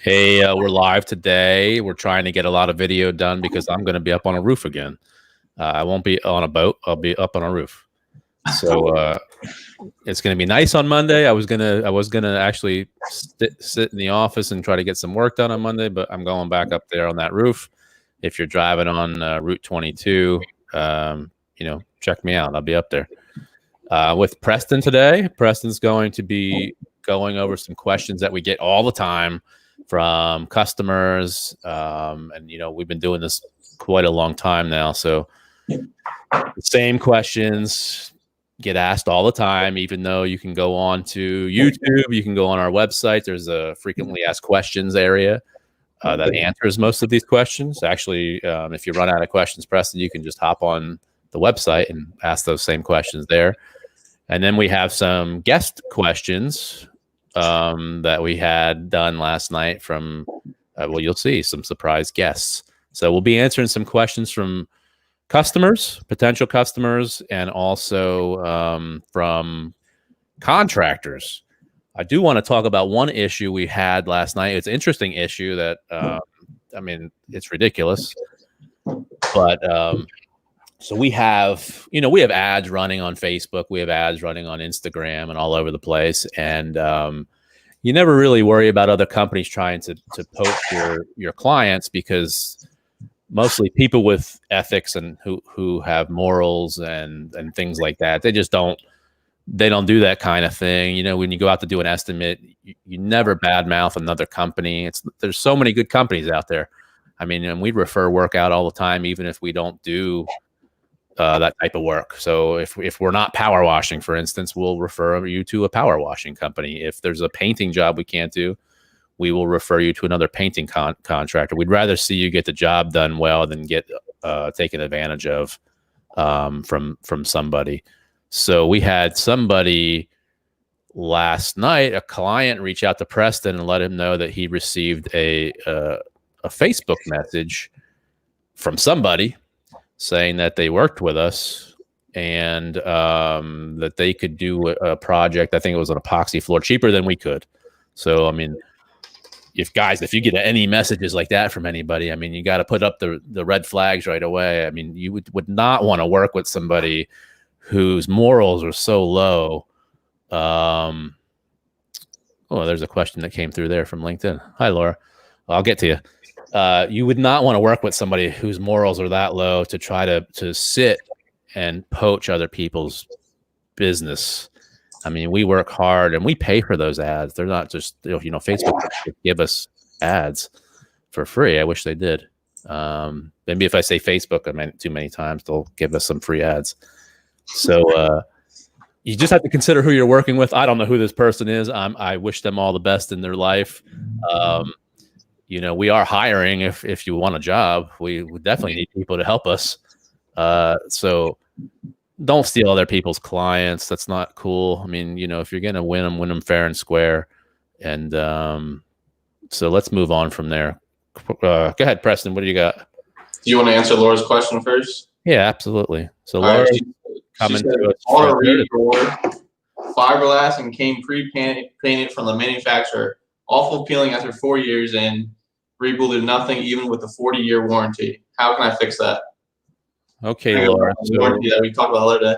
Hey, we're live today. We're trying to get a lot of video done because I'm going to be up on a roof again. I won't be on a boat. I'll be up on a roof. So it's going to be nice on Monday. I was gonna actually sit in the office and try to get some work done on Monday, but I'm going back up there on that roof. If you're driving on Route 22, check me out. I'll be up there with Preston today. Preston's going to be going over some questions that we get all the time from customers, and we've been doing this quite a long time now, so the same questions get asked all the time. Even though you can go on to YouTube, you can go on our website, there's a frequently asked questions area that answers most of these questions. Actually, if you run out of questions, Preston, you can just hop on the website and ask those same questions there. And then we have some guest questions that we had done last night from, you'll see some surprise guests. So we'll be answering some questions from customers, potential customers, and also from contractors. I do want to talk about one issue we had last night. It's an interesting issue that, it's ridiculous, but so we have ads running on Facebook, we have ads running on Instagram and all over the place. And you never really worry about other companies trying to poach your clients, because mostly people with ethics and who have morals and things like that, they don't do that kind of thing. When you go out to do an estimate, you never badmouth another company. There's so many good companies out there. And we refer work out all the time, even if we don't do that type of work. So if we're not power washing, for instance, we'll refer you to a power washing company. If there's a painting job we can't do, we will refer you to another painting contractor. We'd rather see you get the job done well than get taken advantage of from somebody. So we had somebody last night, a client, reach out to Preston and let him know that he received a Facebook message from somebody saying that they worked with us and that they could do a project. I think it was an epoxy floor cheaper than we could. So, if you get any messages like that from anybody, you got to put up the red flags right away. You would not want to work with somebody whose morals are so low. There's a question that came through there from LinkedIn. Hi, Laura. I'll get to you. You would not want to work with somebody whose morals are that low to try to sit and poach other people's business. We work hard and we pay for those ads. They're not just, Facebook give us ads for free. I wish they did. Maybe if I say Facebook too many times, they'll give us some free ads. So you just have to consider who you're working with. I don't know who this person is. I wish them all the best in their life. We are hiring if you want a job. We would definitely need people to help us. So don't steal other people's clients. That's not cool. If you're going to win them fair and square. And so let's move on from there. Go ahead, Preston. What do you got? Do you want to answer Laura's question first? Yeah, absolutely. So Laura, coming to us. Fiberglass and came pre-painted from the manufacturer. Awful peeling after 4 years and rebuilded nothing, even with the 40-year warranty. How can I fix that? Okay, Laura. Warranty that we talked about the other day.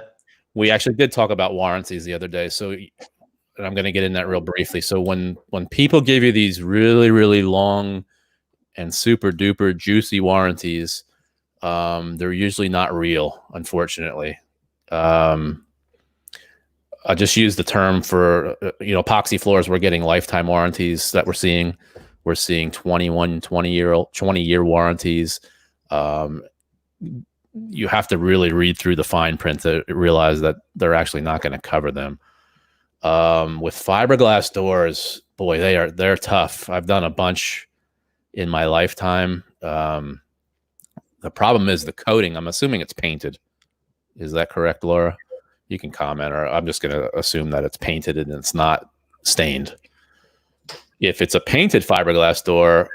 We actually did talk about warranties the other day. So I'm going to get in that real briefly. So when people give you these really, really long and super duper juicy warranties, they're usually not real, unfortunately. I just use the term for, epoxy floors. We're getting lifetime warranties that we're seeing. We're seeing 20-year warranties. You have to really read through the fine print to realize that they're actually not going to cover them. With fiberglass doors, boy, they're tough. I've done a bunch in my lifetime. The problem is the coating. I'm assuming it's painted. Is that correct, Laura? You can comment, or I'm just going to assume that it's painted and it's not stained. If it's a painted fiberglass door,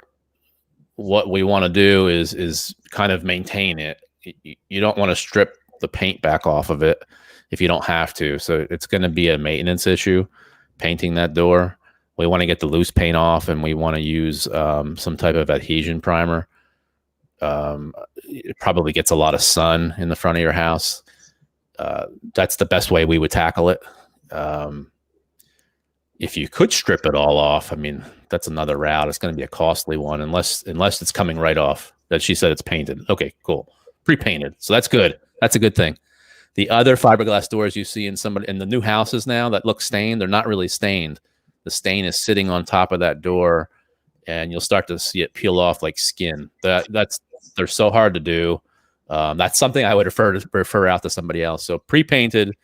what we want to do is kind of maintain it. You don't want to strip the paint back off of it if you don't have to. So it's going to be a maintenance issue, painting that door. We want to get the loose paint off, and we want to use some type of adhesion primer. It probably gets a lot of sun in the front of your house. That's the best way we would tackle it. If you could strip it all off, I mean, that's another route. It's going to be a costly one, unless it's coming right off. That she said it's painted. Okay, cool, pre-painted. So that's good. That's a good thing. The other fiberglass doors you see in the new houses now that look stained, they're not really stained. The stain is sitting on top of that door, and you'll start to see it peel off like skin. They're so hard to do. That's something I would refer out to somebody else. So pre-painted,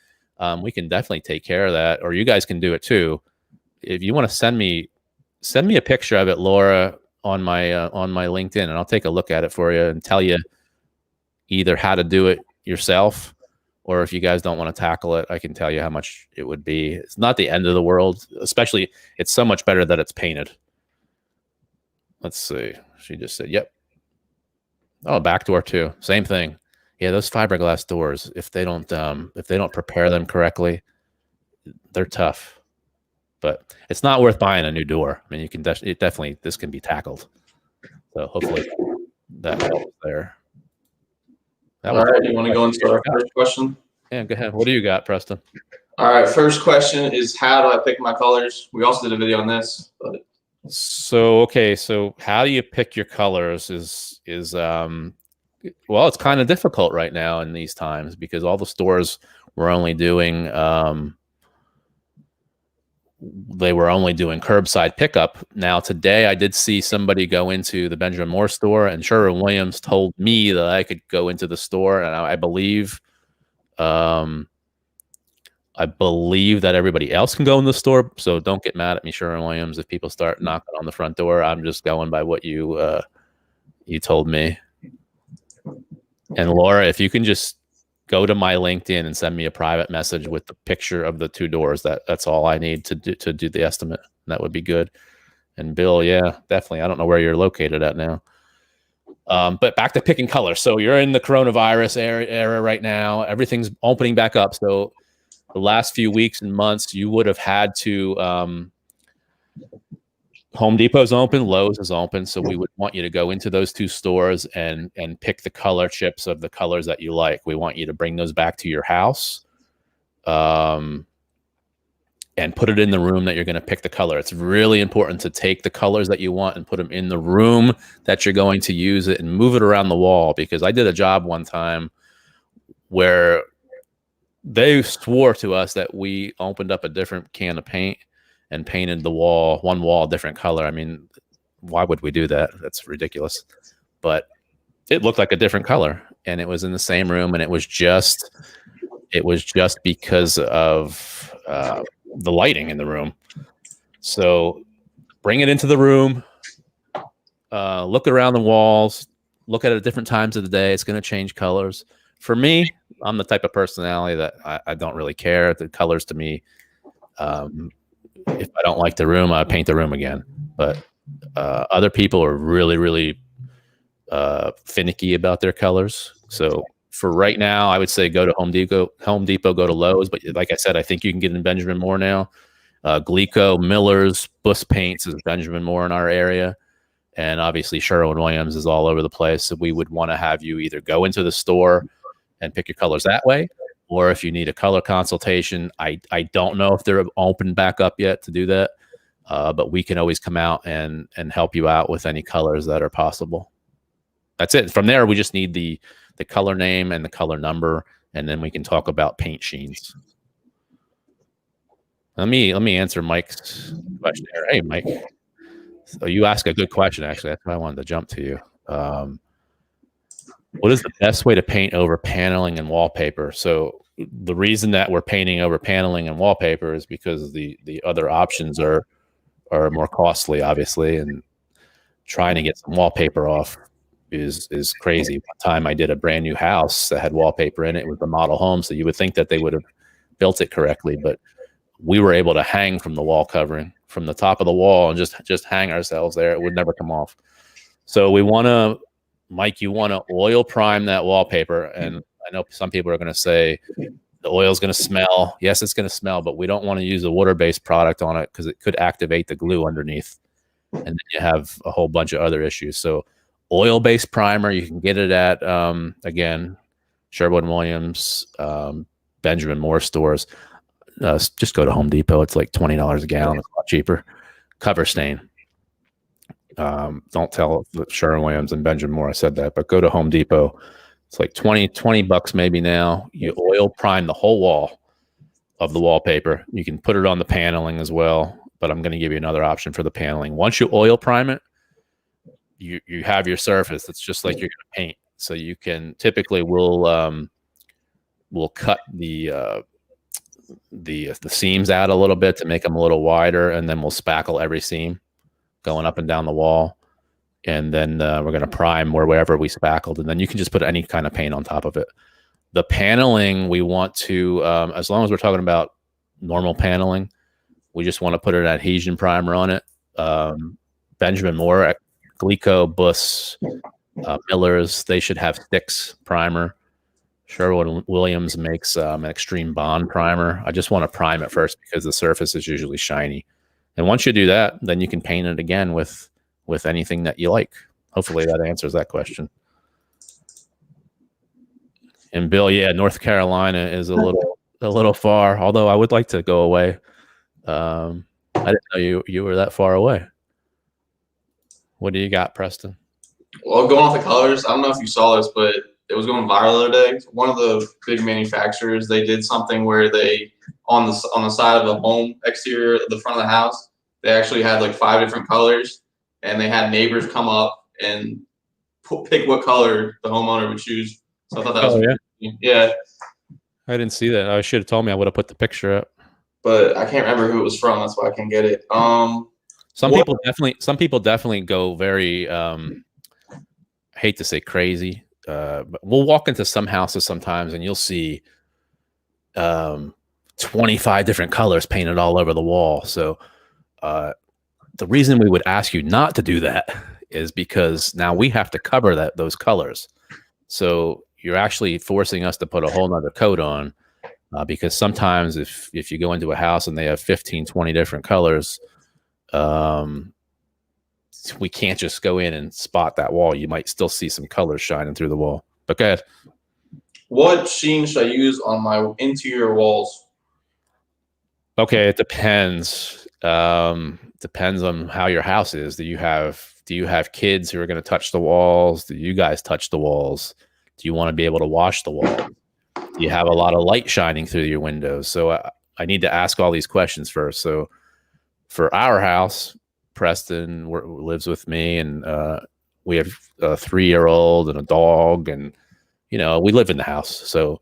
we can definitely take care of that, or you guys can do it too. If you want to send me a picture of it, Laura, on my LinkedIn, and I'll take a look at it for you and tell you either how to do it yourself, or if you guys don't want to tackle it, I can tell you how much it would be. It's not the end of the world, especially it's so much better that it's painted. Let's see. She just said, yep. Oh, back door too. Same thing. Yeah, those fiberglass doors, if they don't prepare them correctly, they're tough. But it's not worth buying a new door. I mean, you can definitely this can be tackled. So hopefully that helps there. All right, you want to go into our first question? Yeah, go ahead. What do you got, Preston? All right, first question is, how do I pick my colors? We also did a video on this. But so how do you pick your colors is well, it's kind of difficult right now in these times because all the stores were only doing curbside pickup. Now today I did see somebody go into the Benjamin Moore store, and Sherwin-Williams told me that I could go into the store, and I believe that everybody else can go in the store. So don't get mad at me, Sherwin-Williams, if people start knocking on the front door. I'm just going by what you told me. And Laura, if you can just go to my LinkedIn and send me a private message with the picture of the two doors. That's all I need to do the estimate. That would be good. And Bill, yeah, definitely. I don't know where you're located at now. But back to picking colors. So you're in the coronavirus era right now. Everything's opening back up. So the last few weeks and months, you would have had to Home Depot's open, Lowe's is open, so we would want you to go into those two stores and pick the color chips of the colors that you like. We want you to bring those back to your house and put it in the room that you're going to pick the color. It's really important to take the colors that you want and put them in the room that you're going to use it and move it around the wall, because I did a job one time where they swore to us that we opened up a different can of paint and painted the one wall a different color. I mean, why would we do that? That's ridiculous. But it looked like a different color, and it was in the same room, and it was just because of the lighting in the room. So bring it into the room, look around the walls, look at it at different times of the day. It's going to change colors. For me, I'm the type of personality that I don't really care. The colors to me, if I don't like the room, I paint the room again. But other people are really, really finicky about their colors. So for right now, I would say go to Home Depot, go to Lowe's. But like I said, I think you can get in Benjamin Moore now. Glico, Miller's, Buss Paints is Benjamin Moore in our area. And obviously Sherwin-Williams is all over the place. So we would want to have you either go into the store and pick your colors that way, or if you need a color consultation, I don't know if they're open back up yet to do that, but we can always come out and help you out with any colors that are possible. That's it. From there, we just need the color name and the color number, and then we can talk about paint sheens. Let me answer Mike's question here. Hey, Mike. So you asked a good question, actually. That's why I wanted to jump to you. What is the best way to paint over paneling and wallpaper? So the reason that we're painting over paneling and wallpaper is because the other options are more costly, obviously, and trying to get some wallpaper off is crazy. One time I did a brand new house that had wallpaper in it. It was a model home, so you would think that they would have built it correctly, but we were able to hang from the wall covering, from the top of the wall, and just hang ourselves there. It would never come off. So we want to, Mike, you want to oil prime that wallpaper. And I know some people are going to say, The oil is going to smell. Yes, it's going to smell, but we don't want to use a water-based product on it because it could activate the glue underneath, and then you have a whole bunch of other issues. So oil-based primer, you can get it at, again, Sherwin-Williams, Benjamin Moore stores. Just go to Home Depot. It's like $20 a gallon. It's a lot cheaper. Cover stain. Don't tell Sherwin-Williams and Benjamin Moore I said that, but go to Home Depot. It's like 20 bucks maybe now. You oil prime the whole wall of the wallpaper. You can put it on the paneling as well, but I'm going to give you another option for the paneling. Once you oil prime it, you have your surface. It's just like you're going to paint. So you can typically we'll cut the seams out a little bit to make them a little wider, and then we'll spackle every seam going up and down the wall. And then we're going to prime wherever we spackled, and then you can just put any kind of paint on top of it. The paneling, we want to, as long as we're talking about normal paneling, we just want to put an adhesion primer on it. Benjamin Moore, Glico, Buss, Miller's, they should have Sticks primer. Sherwin-Williams makes an extreme bond primer. I just want to prime it first because the surface is usually shiny. And once you do that, then you can paint it again with anything that you like. Hopefully that answers that question. And Bill, yeah, North Carolina is a little far, although I would like to go away. I didn't know you were that far away. What do you got, Preston? Well, going off the colors, I don't know if you saw this, but it was going viral the other day. One of the big manufacturers, they did something where they, on the side of the home exterior, the front of the house, they actually had like 5 different colors, and they had neighbors come up and pick what color the homeowner would choose. So I thought that was yeah. I didn't see that. I should have told me. I would have put the picture up. But I can't remember who it was from. That's why I can't get it. Some people definitely go very hate to say crazy. But we'll walk into some houses sometimes and you'll see 25 different colors painted all over the wall. So the reason we would ask you not to do that is because now we have to cover those colors. So you're actually forcing us to put a whole nother coat on, because sometimes if you go into a house and they have 15, 20 different colors, we can't just go in and spot that wall. You might still see some colors shining through the wall. But go ahead. What sheen should I use on my interior walls? Okay, it depends. Depends on how your house is. Do you have kids who are going to touch the walls? Do you guys touch the walls? Do you want to be able to wash the wall? Do you have a lot of light shining through your windows? So I need to ask all these questions first. So for our house, Preston lives with me, and we have a 3-year-old and a dog, and we live in the house. So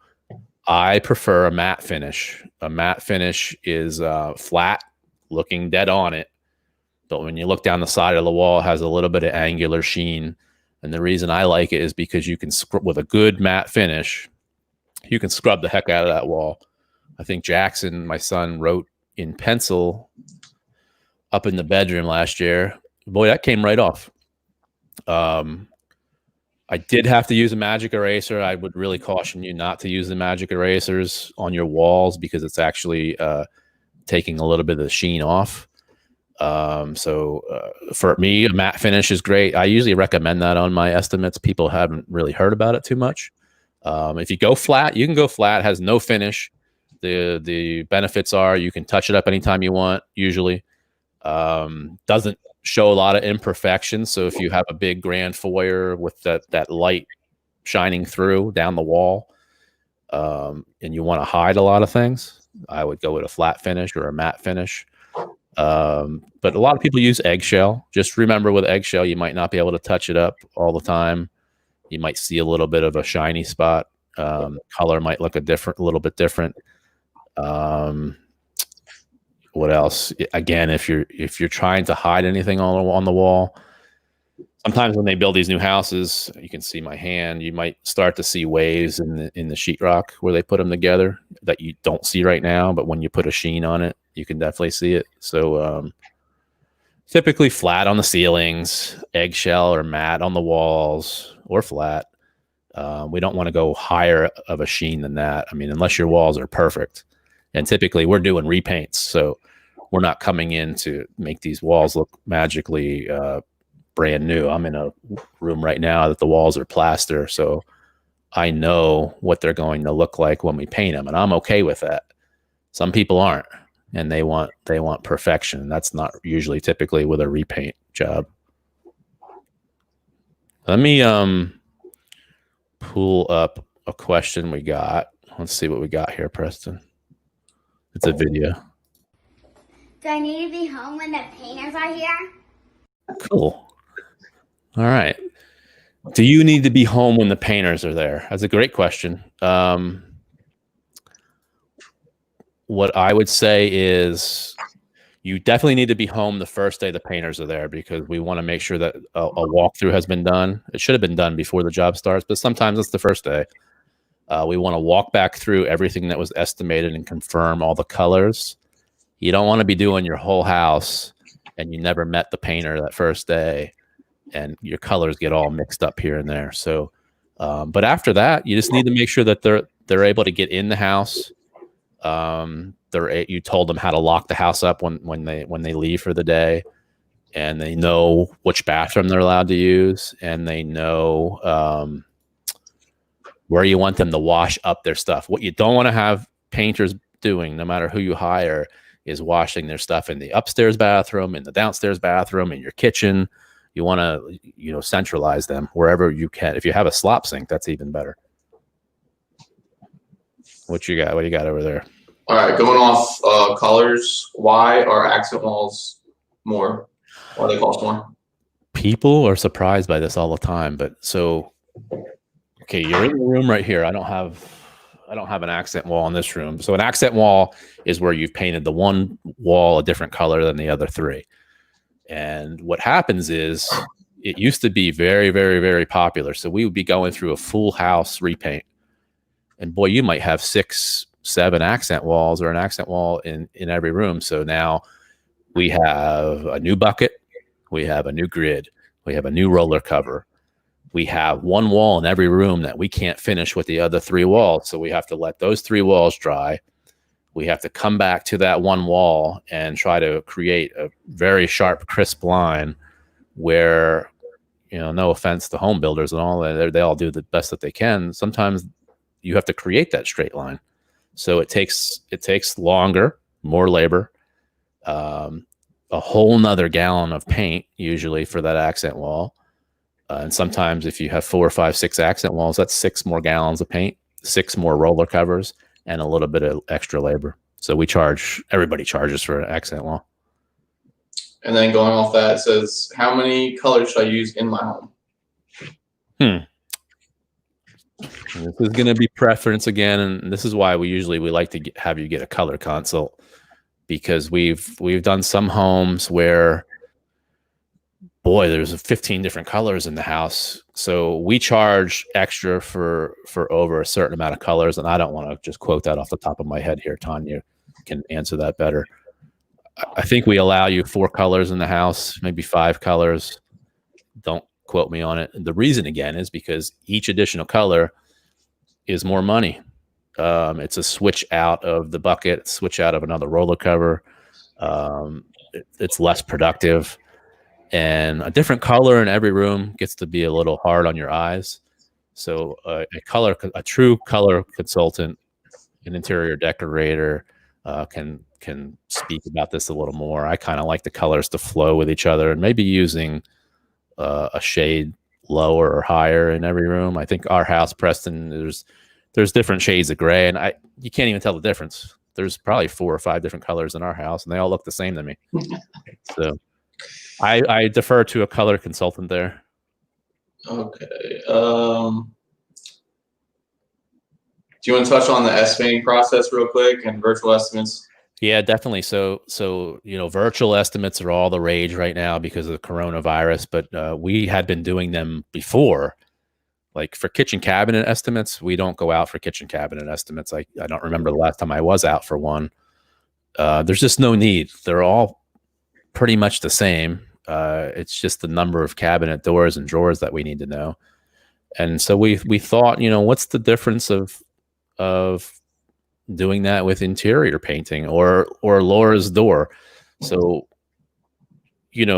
I prefer a matte finish. A matte finish is flat, looking dead on it, but when you look down the side of the wall, it has a little bit of angular sheen. And the reason I like it is because you can scrub with a good matte finish. You can scrub the heck out of that wall. I think Jackson, my son, wrote in pencil up in the bedroom last year. Boy, that came right off. I did have to use a magic eraser. I would really caution you not to use the magic erasers on your walls because it's actually taking a little bit of the sheen off. So for me, a matte finish is great. I usually recommend that on my estimates. People haven't really heard about it too much. If you go flat, you can go flat. It has no finish. The benefits are you can touch it up anytime you want, usually. Doesn't show a lot of imperfections. So if you have a big grand foyer with that light shining through down the wall, and you want to hide a lot of things, I would go with a flat finish or a matte finish. But a lot of people use eggshell. Just remember, with eggshell, you might not be able to touch it up all the time. You might see a little bit of a shiny spot. Color might look a little bit different. What else? Again, if you're trying to hide anything on the wall, sometimes when they build these new houses, you can see my hand. You might start to see waves in the sheetrock where they put them together that you don't see right now. But when you put a sheen on it, you can definitely see it. So typically flat on the ceilings, eggshell or matte on the walls, or flat. We don't want to go higher of a sheen than that. I mean, unless your walls are perfect. And typically we're doing repaints. So we're not coming in to make these walls look magically brand new. I'm in a room right now that the walls are plaster. So I know what they're going to look like when we paint them. And I'm okay with that. Some people aren't. And they want perfection. That's not usually typically with a repaint job. Let me pull up a question we got. Let's see what we got here, Preston. It's a video. Do I need to be home when the painters are here? Cool. All right. Do you need to be home when the painters are there? That's a great question. What I would say is you definitely need to be home the first day the painters are there, because we want to make sure that a walkthrough has been done. It should have been done before the job starts, but sometimes it's the first day. We want to walk back through everything that was estimated and confirm all the colors. You don't want to be doing your whole house and you never met the painter that first day and your colors get all mixed up here and there. So, but after that, you just need to make sure that they're able to get in the house. You told them how to lock the house up when they leave for the day, and they know which bathroom they're allowed to use, and they know where you want them to wash up their stuff. What you don't want to have painters doing, no matter who you hire, is washing their stuff in the upstairs bathroom, in the downstairs bathroom, in your kitchen. You want to, centralize them wherever you can. If you have a slop sink, that's even better. What you got? What do you got over there? All right, going off colors, why are accent walls more? Why do they cost more? People are surprised by this all the time, but so, okay, you're in the room right here. I don't have an accent wall in this room. So an accent wall is where you've painted the one wall a different color than the other three. And what happens is, it used to be very, very, very popular. So we would be going through a full house repaint. And boy, you might have 6, 7 accent walls, or an accent wall in every room. So now we have a new bucket, we have a new grid, we have a new roller cover. We have one wall in every room that we can't finish with the other 3 walls. So we have to let those 3 walls dry. We have to come back to that one wall and try to create a very sharp, crisp line where, no offense to home builders and all that, they all do the best that they can. Sometimes you have to create that straight line. So it takes longer, more labor, a whole nother gallon of paint usually for that accent wall. And sometimes if you have 4, 5, 6 accent walls, that's 6 more gallons of paint, 6 more roller covers, and a little bit of extra labor. So everybody charges for an accent wall. And then going off that, it says, how many colors should I use in my home? This is going to be preference again, and this is why we like to have you get a color consult, because we've done some homes where, boy, there's 15 different colors in the house. So we charge extra for over a certain amount of colors, and I don't want to just quote that off the top of my head here. Tanya can answer that better. I think we allow you 4 colors in the house, maybe 5 colors. Don't quote me on it. The reason, again, is because each additional color is more money. It's a switch out of the bucket, switch out of another roller cover. It's less productive, and a different color in every room gets to be a little hard on your eyes. So a true color consultant, an interior decorator, can speak about this a little more. I kind of like the colors to flow with each other, and maybe using a shade lower or higher in every room. I think our house, Preston, there's different shades of gray, and you can't even tell the difference. There's probably 4 or 5 different colors in our house, and they all look the same to me. So I defer to a color consultant there. Okay. Do you want to touch on the estimating process real quick and virtual estimates? Yeah, definitely. So virtual estimates are all the rage right now because of the coronavirus, but we had been doing them before. Like for kitchen cabinet estimates, we don't go out for kitchen cabinet estimates. I don't remember the last time I was out for one. There's just no need. They're all pretty much the same. It's just the number of cabinet doors and drawers that we need to know. And so we thought, what's the difference of doing that with interior painting or Laura's door? So,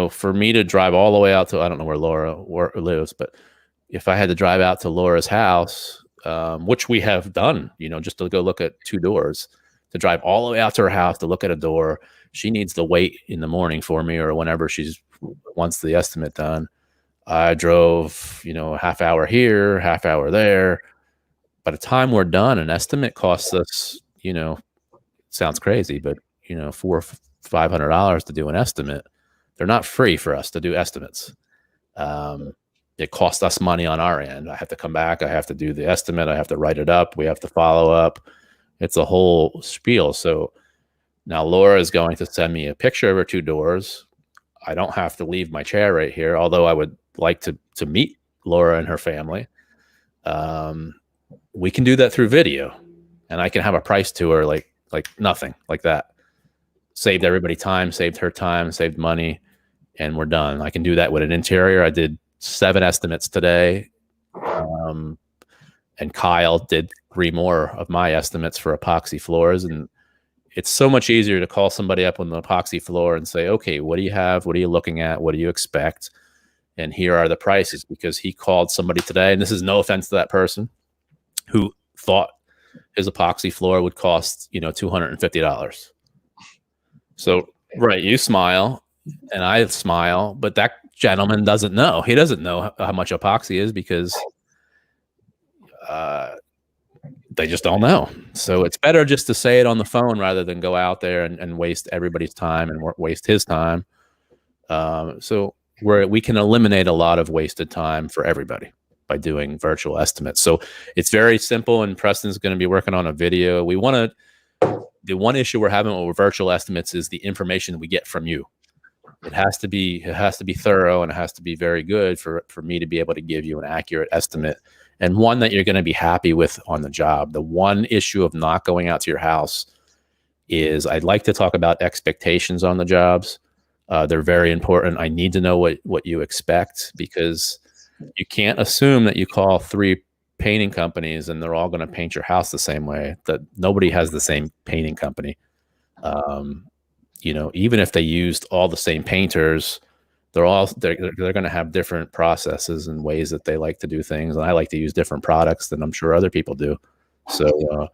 for me to drive all the way out to, I don't know where Laura lives, but if I had to drive out to Laura's house, which we have done, just to go look at 2 doors, to drive all the way out to her house to look at a door, she needs to wait in the morning for me or whenever she's wants the estimate done. I drove, a half hour here, half hour there. By the time we're done, an estimate costs us, sounds crazy, but $400 or $500 to do an estimate. They're not free for us to do estimates. It costs us money on our end. I have to come back. I have to do the estimate. I have to write it up. We have to follow up. It's a whole spiel. So now Laura is going to send me a picture of her 2 doors. I don't have to leave my chair right here, although I would like to meet Laura and her family. We can do that through video, and I can have a price to her like nothing, like that. Saved everybody time, saved her time, saved money, and we're done. I can do that with an interior. I did 7 estimates today, and Kyle did 3 more of my estimates for epoxy floors. And it's so much easier to call somebody up on the epoxy floor and say, okay, what do you have? What are you looking at? What do you expect? And here are the prices, because he called somebody today, and this is no offense to that person, who thought his epoxy floor would cost, $250. So, right, you smile and I smile, but that gentleman doesn't know. He doesn't know how much epoxy is, because they just don't know. So it's better just to say it on the phone rather than go out there and waste everybody's time and waste his time. So we can eliminate a lot of wasted time for everybody by doing virtual estimates. So it's very simple, and Preston's going to be working on a video. The one issue we're having with virtual estimates is the information we get from you. It has to be thorough, and it has to be very good for me to be able to give you an accurate estimate, and one that you're going to be happy with on the job. The one issue of not going out to your house is I'd like to talk about expectations on the jobs. They're very important. I need to know what you expect, because you can't assume that you call 3 painting companies and they're all going to paint your house the same way. That nobody has the same painting company. Even if they used all the same painters, they're going to have different processes and ways that they like to do things. And I like to use different products than I'm sure other people do. So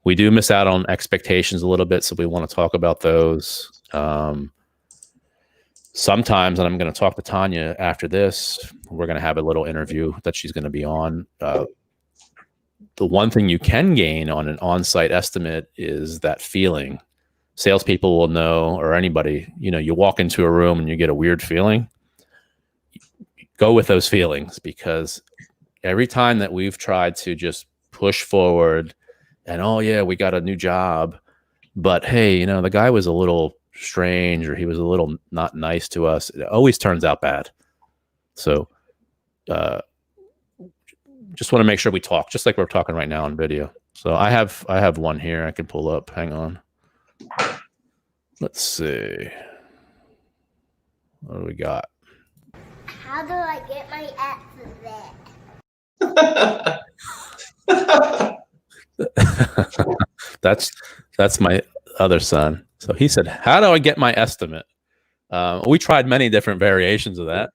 we do miss out on expectations a little bit. So we want to talk about those. Sometimes, and I'm going to talk to Tanya after this, we're going to have a little interview that she's going to be on. The one thing you can gain on an on-site estimate is that feeling. Salespeople will know, or anybody, you walk into a room and you get a weird feeling. Go with those feelings, because every time that we've tried to just push forward and, oh yeah, we got a new job, but hey, the guy was a little strange, or he was a little not nice to us, it always turns out bad. So just want to make sure we talk just like we're talking right now on video. So I have one here I can pull up. Hang on. Let's see. What do we got? How do I get my estimate? That's my other son. So he said, how do I get my estimate? We tried many different variations of that.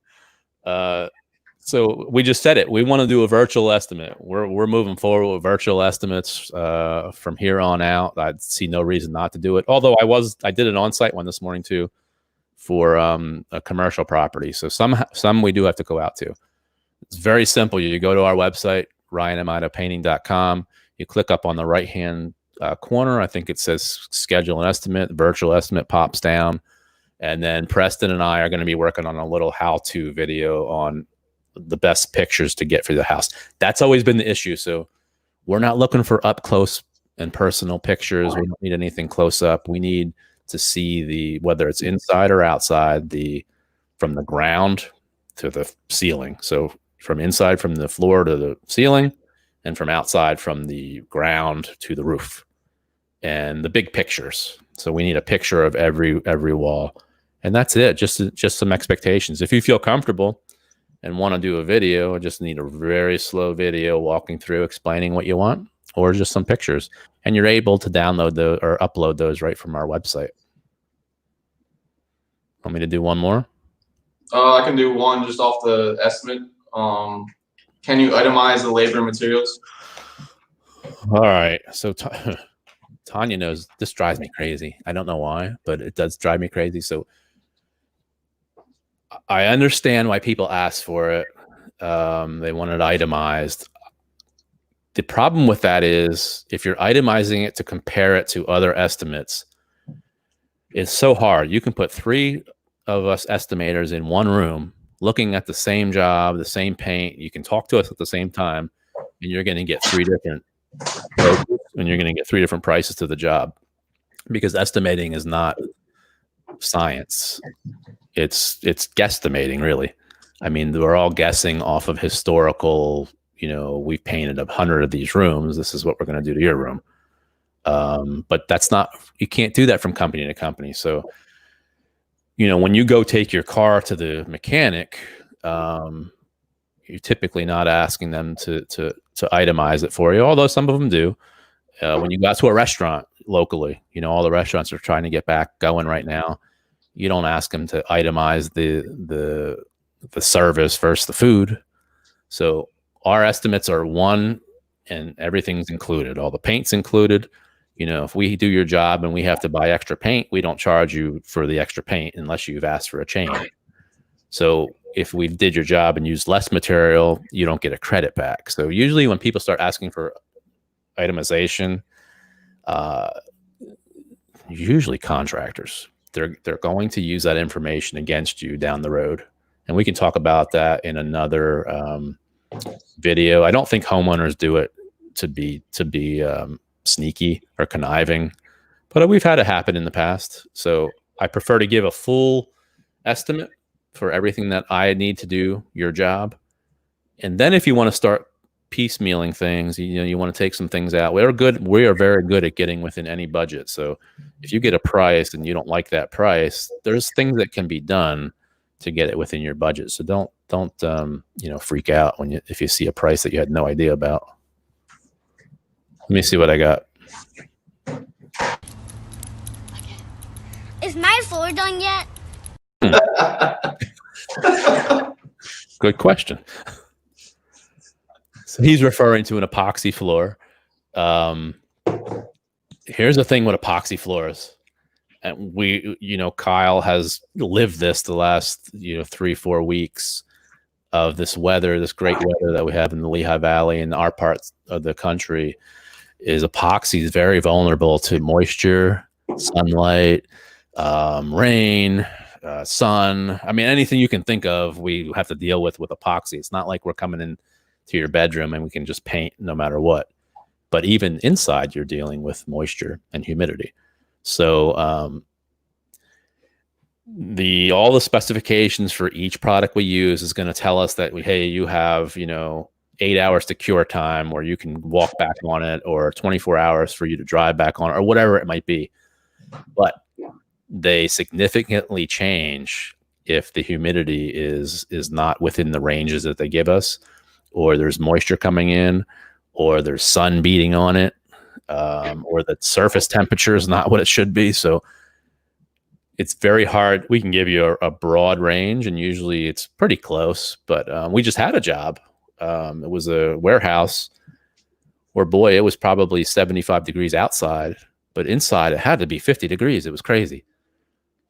So we just said it. We want to do a virtual estimate. We're moving forward with virtual estimates from here on out. I see no reason not to do it. Although I did an on-site one this morning too for a commercial property. So some we do have to go out to. It's very simple. You go to our website, RyanAmatoPainting.com. You click up on the right-hand corner. I think it says schedule an estimate. Virtual estimate pops down. And then Preston and I are going to be working on a little how-to video on the best pictures to get for the house. That's always been the issue. So we're not looking for up close and personal pictures. We don't need anything close up. We need to see whether it's inside or outside, from the ground to the ceiling. So from inside, from the floor to the ceiling, and from outside, from the ground to the roof, and the big pictures. So we need a picture of every wall, and that's it. Just some expectations. If you feel comfortable, and want to do a video, just need a very slow video walking through explaining what you want, or just some pictures, and you're able to download those or upload those right from our website. Want me to do one more? I can do one just off the estimate. Can you itemize the labor and materials? All right. So Tanya knows this drives me crazy. I don't know why, but it does drive me crazy. So I understand why people ask for it. They want it itemized. The problem with that is if you're itemizing it to compare it to other estimates, it's so hard. You can put 3 of us estimators in one room looking at the same job, the same paint. You can talk to us at the same time, and you're going to get 3 different and you're going to get 3 different prices to the job, because estimating is not science. It's guesstimating, really. I mean, we're all guessing off of historical, we've painted 100 of these rooms. This is what we're going to do to your room. But that's not, you can't do that from company to company. So, when you go take your car to the mechanic, you're typically not asking them to itemize it for you, although some of them do. When you go out to a restaurant locally, all the restaurants are trying to get back going right now. You don't ask them to itemize the service versus the food. So our estimates are one, and everything's included. All the paint's included. If we do your job and we have to buy extra paint, we don't charge you for the extra paint unless you've asked for a change. So if we did your job and used less material, you don't get a credit back. So usually when people start asking for itemization, usually contractors, they're going to use that information against you down the road. And we can talk about that in another video. I don't think homeowners do it to be sneaky or conniving, but we've had it happen in the past. So I prefer to give a full estimate for everything that I need to do your job. And then if you want to start piecemealing things, you want to take some things out. We are very good at getting within any budget. So if you get a price and you don't like that price, there's things that can be done to get it within your budget. So don't freak out if you see a price that you had no idea about. Let me see what I got. Is my floor done yet? Good question. So he's referring to an epoxy floor. Here's the thing with epoxy floors. And Kyle has lived this the last, 3-4 weeks of this weather, this great weather that we have in the Lehigh Valley and our parts of the country. Is epoxy is very vulnerable to moisture, sunlight, rain, sun. I mean, anything you can think of, we have to deal with epoxy. It's not like we're coming in to your bedroom and we can just paint no matter what. But even inside, you're dealing with moisture and humidity. So all the specifications for each product we use is going to tell us that, hey, you have, 8 hours to cure time, or you can walk back on it, or 24 hours for you to dry back on it, or whatever it might be. But they significantly change if the humidity is not within the ranges that they give us, or there's moisture coming in, or there's sun beating on it, or the surface temperature is not what it should be. So it's very hard. We can give you a broad range, and usually it's pretty close. But we just had a job. It was a warehouse where, boy, it was probably 75 degrees outside, but inside it had to be 50 degrees. It was crazy.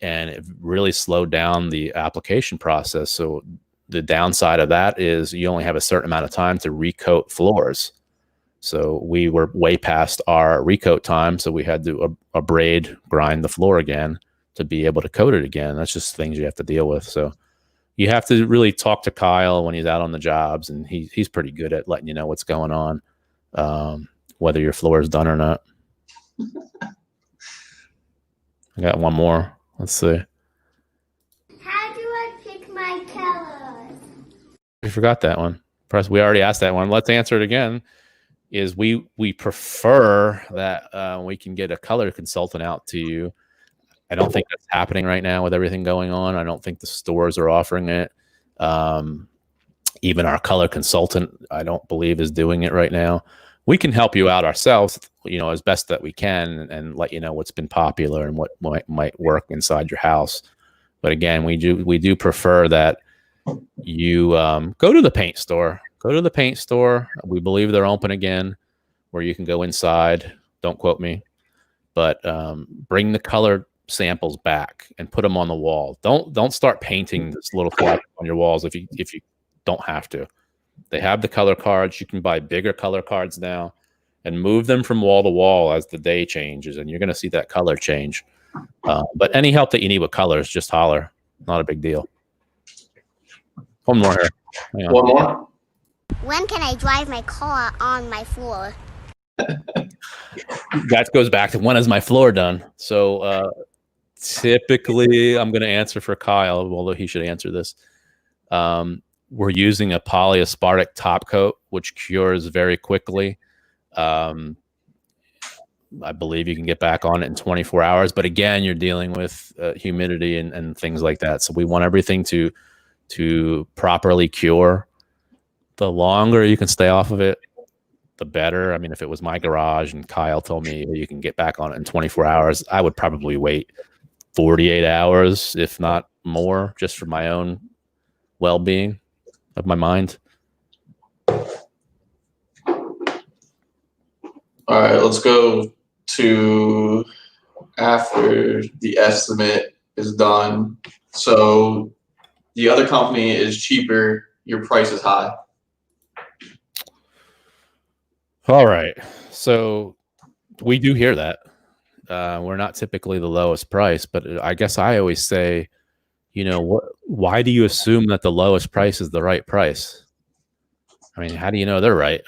And it really slowed down the application process. So the downside of that is you only have a certain amount of time to recoat floors. So we were way past our recoat time. So we had to grind the floor again to be able to coat it again. That's just things you have to deal with. So you have to really talk to Kyle when he's out on the jobs, and he's pretty good at letting you know what's going on, whether your floor is done or not. I got one more. Let's see. How do I pick my colors? We forgot that one. We already asked that one. Let's answer it again. Is we prefer that we can get a color consultant out to you. I don't think that's happening right now with everything going on. I don't think the stores are offering it. Even our color consultant, I don't believe, is doing it right now. We can help you out ourselves, as best that we can, and let you know what's been popular and what might work inside your house. But again, we do prefer that you go to the paint store. Go to the paint store. We believe they're open again, where you can go inside. Don't quote me, but bring the color samples back and put them on the wall. Don't start painting this little flag on your walls if you don't have to. They have the color cards. You can buy bigger color cards now and move them from wall to wall as the day changes, and you're going to see that color change. But any help that you need with colors, just holler. Not a big deal. One more here. Hang on. One more. When can I drive my car on my floor? That goes back to when is my floor done? So typically, I'm going to answer for Kyle, although he should answer this. We're using a polyaspartic top coat, which cures very quickly. I believe you can get back on it in 24 hours. But again, you're dealing with humidity and things like that. So we want everything to properly cure. The longer you can stay off of it, the better. I mean, if it was my garage and Kyle told me you can get back on it in 24 hours, I would probably wait 48 hours, if not more, just for my own well-being of my mind. All right, let's go to after the estimate is done. So the other company is cheaper, your price is high. All right. So we do hear that. We're not typically the lowest price, but I guess I always say, why do you assume that the lowest price is the right price? I mean, how do you know they're right?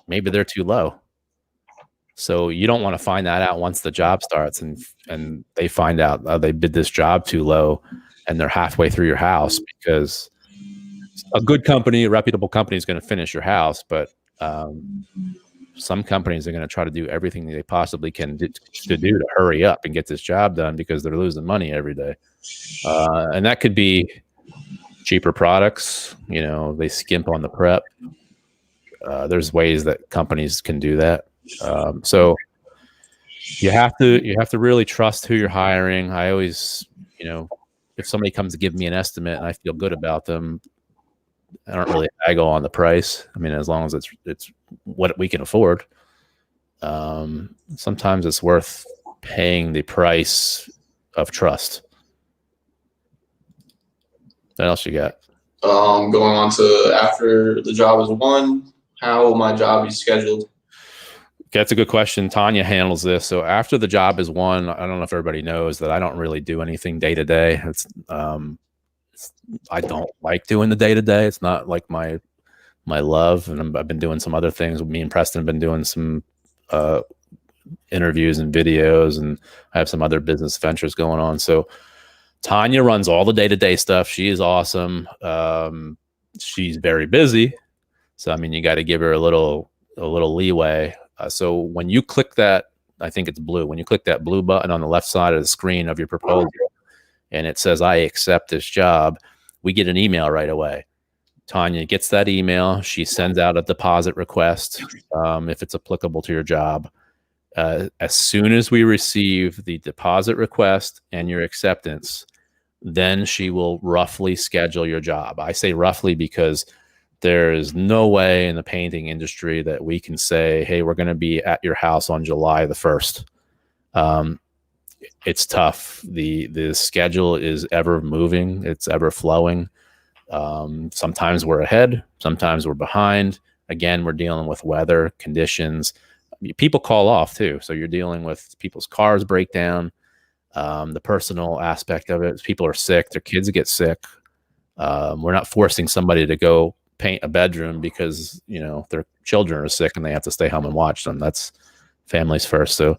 Maybe they're too low. So you don't want to find that out once the job starts and they find out they bid this job too low and they're halfway through your house, because a good company, a reputable company is going to finish your house, but some companies are going to try to do everything they possibly can to hurry up and get this job done because they're losing money every day. And that could be cheaper products. They skimp on the prep. There's ways that companies can do that. So you have to really trust who you're hiring. I always, if somebody comes to give me an estimate and I feel good about them, I don't really haggle on the price. I mean, as long as it's what we can afford. Sometimes it's worth paying the price of trust. What else you got? Going on to after the job is won, how will my job be scheduled? That's a good question. Tanya handles this. So after the job is won, I don't know if everybody knows that I don't really do anything day to day. I don't like doing the day to day. It's not like my love. And I've been doing some other things. Me and Preston have been doing some interviews and videos, and I have some other business ventures going on. So Tanya runs all the day-to-day stuff. She is awesome. She's very busy. So, I mean, you got to give her a little leeway. So when you click that, I think it's blue. When you click that blue button on the left side of the screen of your proposal, and it says, I accept this job, we get an email right away. Tanya gets that email. She sends out a deposit request if it's applicable to your job. As soon as we receive the deposit request and your acceptance, then she will roughly schedule your job. I say roughly because there is no way in the painting industry that we can say, hey, we're going to be at your house on July the 1st. It's tough. The schedule is ever moving. It's ever flowing. Sometimes we're ahead. Sometimes we're behind. Again, we're dealing with weather conditions. People call off too. So you're dealing with people's cars break down. The personal aspect of it. People are sick. Their kids get sick. We're not forcing somebody to go paint a bedroom because, their children are sick and they have to stay home and watch them. That's families first. So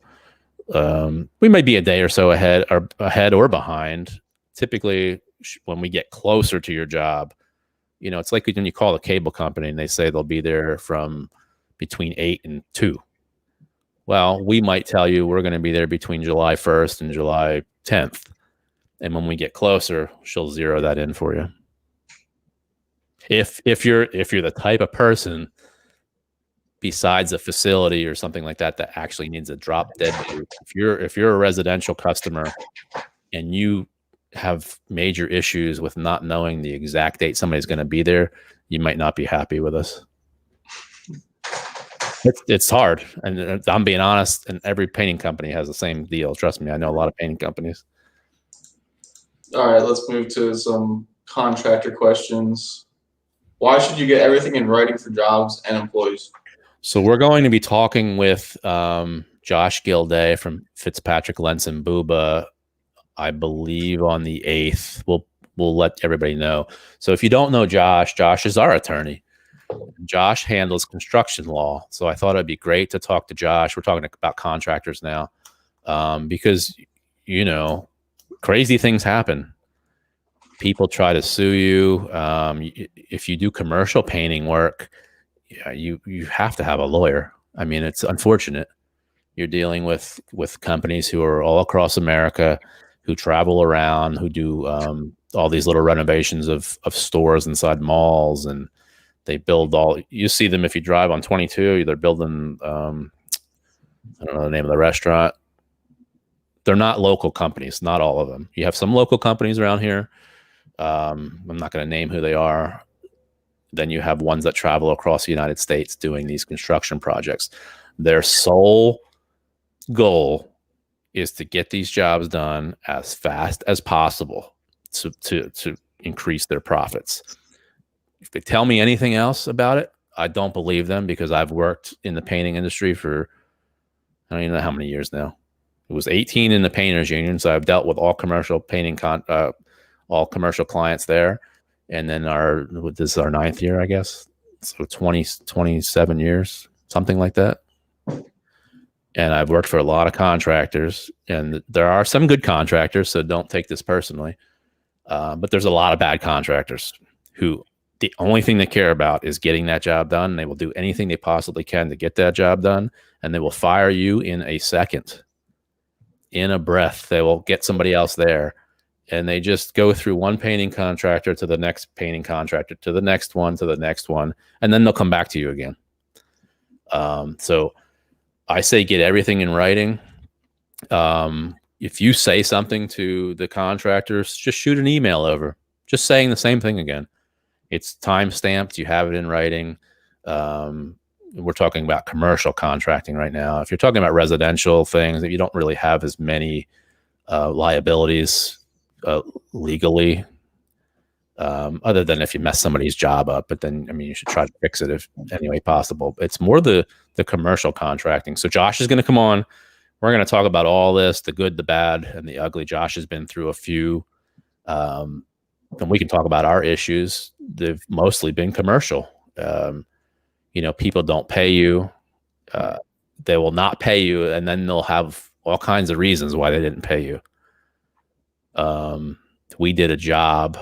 we may be a day or so ahead or behind. Typically, when we get closer to your job, it's like when you call the cable company and they say they'll be there from between 8 and 2. Well, we might tell you we're going to be there between July 1st and July 10th. And when we get closer, she'll zero that in for you. If you're the type of person, besides a facility or something like that, that actually needs a drop dead date, if you're a residential customer and you have major issues with not knowing the exact date somebody's going to be there, you might not be happy with us. It's hard, and I'm being honest. And every painting company has the same deal. Trust me, I know a lot of painting companies. All right, let's move to some contractor questions. Why should you get everything in writing for jobs and employees? So we're going to be talking with Josh Gilday from Fitzpatrick, Lentz and Buba, I believe on the 8th. We'll let everybody know. So if you don't know Josh is our attorney. Josh handles construction law. So I thought it'd be great to talk to Josh. We're talking about contractors now, because, you know, crazy things happen. People try to sue you. If you do commercial painting work, you have to have a lawyer. I mean, it's unfortunate. You're dealing with companies who are all across America, who travel around, who do all these little renovations of stores inside malls, and they build all. You see them if you drive on 22. They're building. I don't know the name of the restaurant. They're not local companies. Not all of them. You have some local companies around here. I'm not going to name who they are. Then you have ones that travel across the United States doing these construction projects. Their sole goal is to get these jobs done as fast as possible to increase their profits. If they tell me anything else about it, I don't believe them, because I've worked in the painting industry for, I don't even know how many years now. It was 18 in the painters union. So I've dealt with all commercial painting, all commercial clients there. And then this is our 9th year, I guess. So 27 years, something like that. And I've worked for a lot of contractors, and there are some good contractors, so don't take this personally. But there's a lot of bad contractors who the only thing they care about is getting that job done. They will do anything they possibly can to get that job done, and they will fire you in a second. In a breath, they will get somebody else there. And they just go through one painting contractor to the next painting contractor, to the next one, to the next one, and then they'll come back to you again. So I say get everything in writing. If you say something to the contractors, just shoot an email over, just saying the same thing again. It's time stamped. You have it in writing. We're talking about commercial contracting right now. If you're talking about residential things, that you don't really have as many liabilities legally, other than if you mess somebody's job up. But then, I mean, you should try to fix it if any way possible. It's more the commercial contracting. So Josh is going to come on. We're going to talk about all this, the good, the bad, and the ugly. Josh has been through a few, and we can talk about our issues. They've mostly been commercial. You know, people don't pay you. They will not pay you, and then they'll have all kinds of reasons why they didn't pay you. We did a job.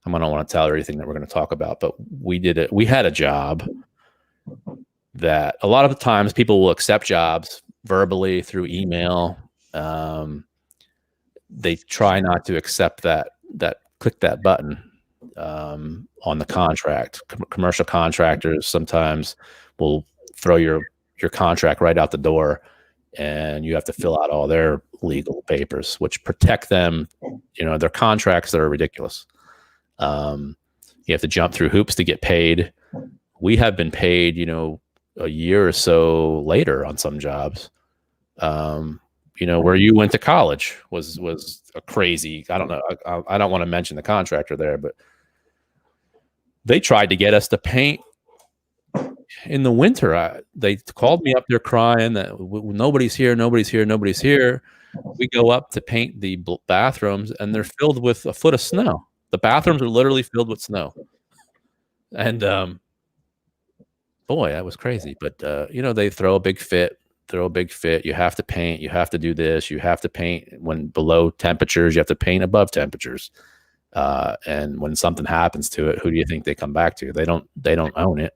I don't want to tell everything that we're going to talk about, but we had a job that a lot of the times people will accept jobs verbally through email. They try not to accept that click that button on the contract. Commercial contractors sometimes will throw your contract right out the door, and you have to fill out all their legal papers, which protect them. You know, their contracts that are ridiculous. You have to jump through hoops to get paid. We have been paid, you know, a year or so later on some jobs. You know, where you went to college was a crazy. I don't know. I don't want to mention the contractor there, but they tried to get us to paint in the winter. They called me up there crying that nobody's here. We go up to paint the bathrooms, and they're filled with a foot of snow. The bathrooms are literally filled with snow. And boy, that was crazy. But you know, they throw a big fit. You have to paint. You have to do this. You have to paint when below temperatures. You have to paint above temperatures. And when something happens to it, who do you think they come back to? They don't own it.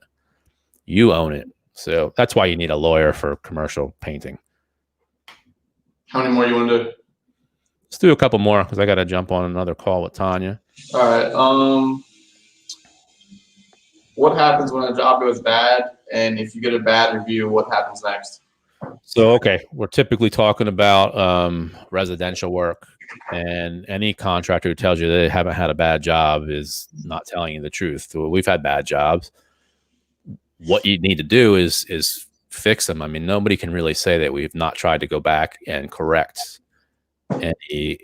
You own it. So that's why you need a lawyer for commercial painting. How many more you want to do? Let's do a couple more, because I got to jump on another call with Tanya. All right. what happens when a job goes bad, and if you get a bad review, what happens next? So, okay, we're typically talking about residential work, and any contractor who tells you they haven't had a bad job is not telling you the truth. So we've had bad jobs. What you need to do is fix them. I mean, nobody can really say that we've not tried to go back and correct any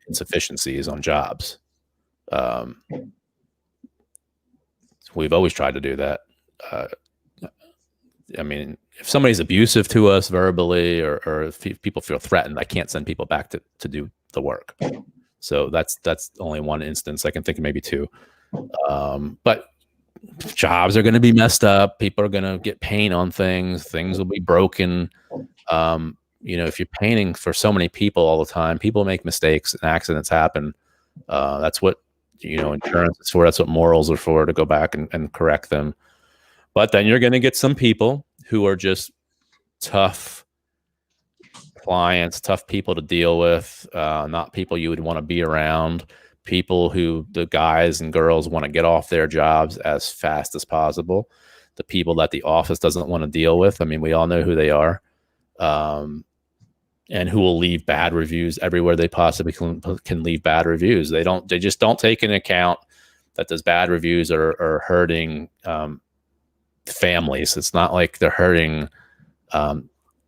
insufficiencies on jobs. We've always tried to do that. I mean, if somebody's abusive to us verbally, or if people feel threatened, I can't send people back to do the work. So that's only one instance. I can think of maybe two. But jobs are going to be messed up. People are going to get paint on things. Things will be broken. If you're painting for so many people all the time, people make mistakes and accidents happen. That's what, insurance is for. That's what morals are for, to go back and correct them. But then you're going to get some people who are just tough clients, tough people to deal with, not people you would want to be around, people who the guys and girls want to get off their jobs as fast as possible, the people that the office doesn't want to deal with. I mean, we all know who they are, and who will leave bad reviews everywhere they possibly can leave bad reviews. They just don't take into account that those bad reviews are hurting families. It's not like they're hurting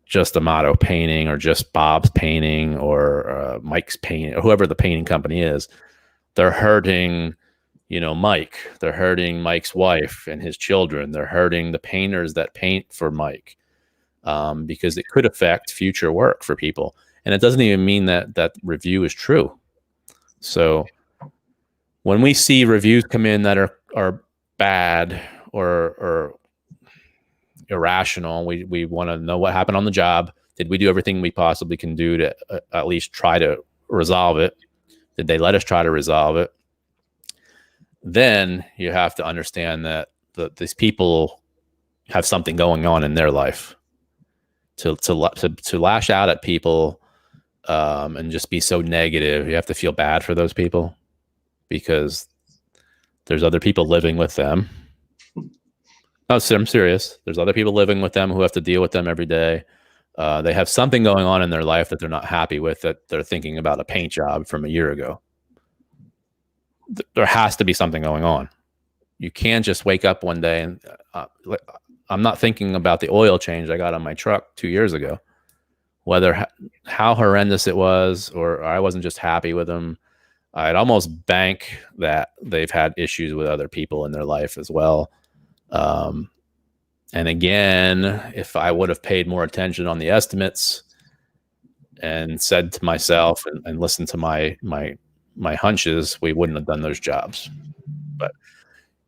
just Amato Painting, or just Bob's Painting, or Mike's Painting, or whoever the painting company is. They're hurting, Mike. They're hurting Mike's wife and his children. They're hurting the painters that paint for Mike, because it could affect future work for people. And it doesn't even mean that review is true. So when we see reviews come in that are bad or irrational, we want to know what happened on the job. Did we do everything we possibly can do to at least try to resolve it? Did they let us try to resolve it? Then you have to understand that these people have something going on in their life. To lash out at people and just be so negative, you have to feel bad for those people, because there's other people living with them. No, I'm serious. There's other people living with them who have to deal with them every day. They have something going on in their life that they're not happy with, that they're thinking about a paint job from a year ago. There has to be something going on. You can't just wake up one day and I'm not thinking about the oil change I got on my truck 2 years ago, whether how horrendous it was, or I wasn't just happy with them. I'd almost bank that they've had issues with other people in their life as well. And again, if I would have paid more attention on the estimates and said to myself and listened to my hunches, we wouldn't have done those jobs. But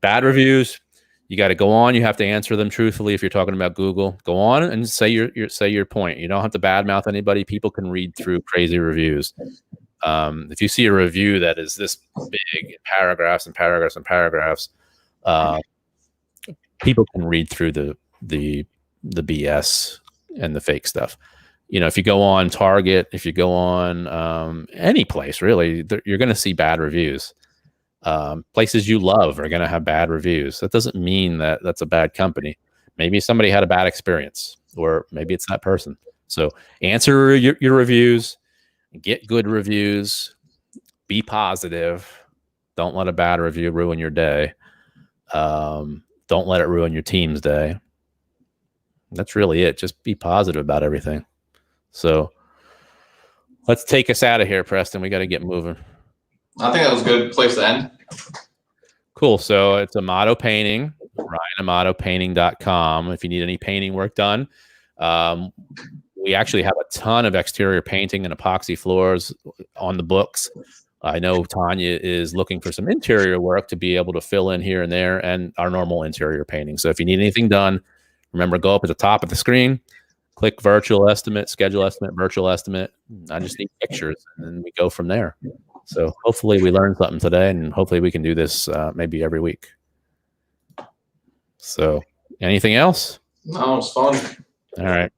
bad reviews, you got to go on. You have to answer them truthfully. If you're talking about Google, go on and say your point. You don't have to badmouth anybody. People can read through crazy reviews. If you see a review that is this big, paragraphs and paragraphs and paragraphs, people can read through the BS and the fake stuff. If you go on Target, if you go on any place, really, you're going to see bad reviews. Places you love are going to have bad reviews. That doesn't mean that that's a bad company. Maybe somebody had a bad experience, or maybe it's that person. So answer your reviews, get good reviews, be positive. Don't let a bad review ruin your day. Don't let it ruin your team's day. That's really it. Just be positive about everything. So let's take us out of here, Preston. We got to get moving. I think that was a good place to end. Cool. So it's Amato Painting, RyanAmatoPainting.com. If you need any painting work done, we actually have a ton of exterior painting and epoxy floors on the books. I know Tanya is looking for some interior work to be able to fill in here and there, and our normal interior painting. So if you need anything done, remember, go up at the top of the screen, click virtual estimate, schedule estimate, virtual estimate. I just need pictures, and then we go from there. So hopefully we learned something today, and hopefully we can do this maybe every week. So anything else? No, it's fun. All right.